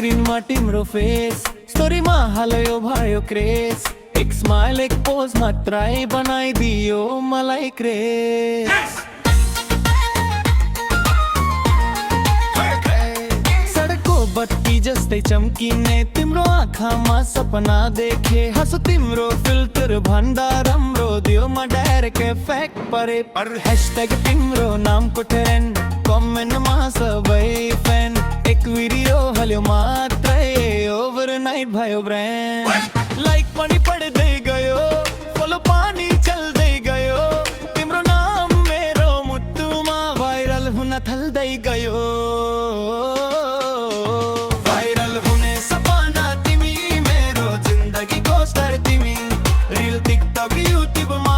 screen मा तिम्रो face story मा हाल्यो भयो क्रेज एक स्माइल एक पोज मात्रै बनाइदियो मलाई क्रेज सडकको बत्ती जस्तै चम्किने तिम्रो आँखामा सपना देखे हाँसो तिम्रो फिल्टर भन्दा राम्रो दियो म डाइरेक्ट इफेक्ट परे पर हैशटैग तिम्रो नामको ट्रेन्ड कमेन्टमा सबै फ्यान एक भिडियो हाल्यो मात्रै ओभरनाइट भयो ब्रान्ड लाइक पनि पढ्दै गयो फलो पनि चल्दै गयो तिम्रो नाम मेरो मुटुमा भाइरल हुन थाल्दै गयो भाइरल हुने सपना तिमी मेरो जिन्दगीको स्टार तिमी रिल टिकटक युट्युबमा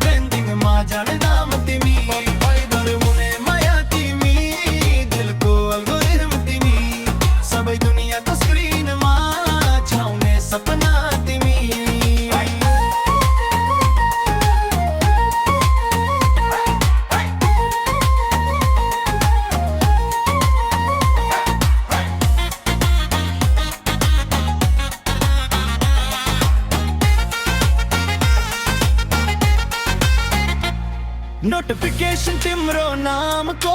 ट्रेन्डिङमा जाने नाम तिमी भाइरल हुने माया तिमी दिलको अल्गोरिदम तिमी सबै दुनियाँको स्क्रिनमा छाउने सपना तिमी नोटिफिकेसन तिम्रो नामको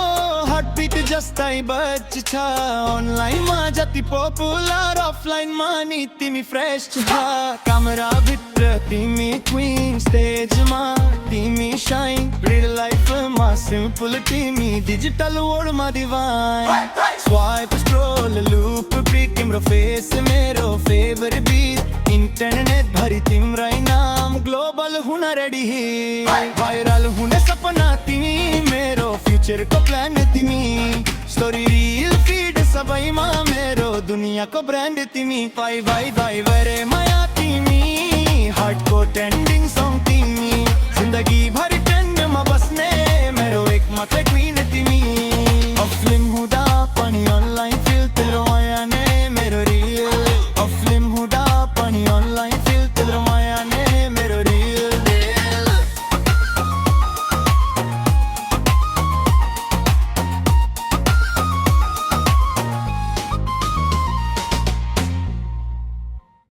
हार्टबिट जस्तै बज्छ अनलाइनमा जति पपुलर अफलाइनमा नि तिमी फ्रेस छ क्यामेरा भित्र तिमी क्वीन स्टेजमा तिमी शाइन रियल लाइफमा सिम्पल तिमी डिजिटल वर्ल्डमा divine swipe scroll loop pick तिम्रो फेस मेरो फेभरेट बीट इन्टरनेट भरि तिम्रै नाम ग्लोबल हुन रेडी भाइरल हुने सपना तिमी मेरो फ्युचरको प्लान तिमी स्टोरी रिल फिड सबैमा मेरो दुनियाँको ब्रान्ड तिमी भाइ भाइ भाइ भरे माया तिमी हार्टको ट्रेन्डिङ सङ तिमी जिन्दगी भरि ट्रेन्डमा बस्ने मेरो एक मात्र क्वीन तिमी फिल्म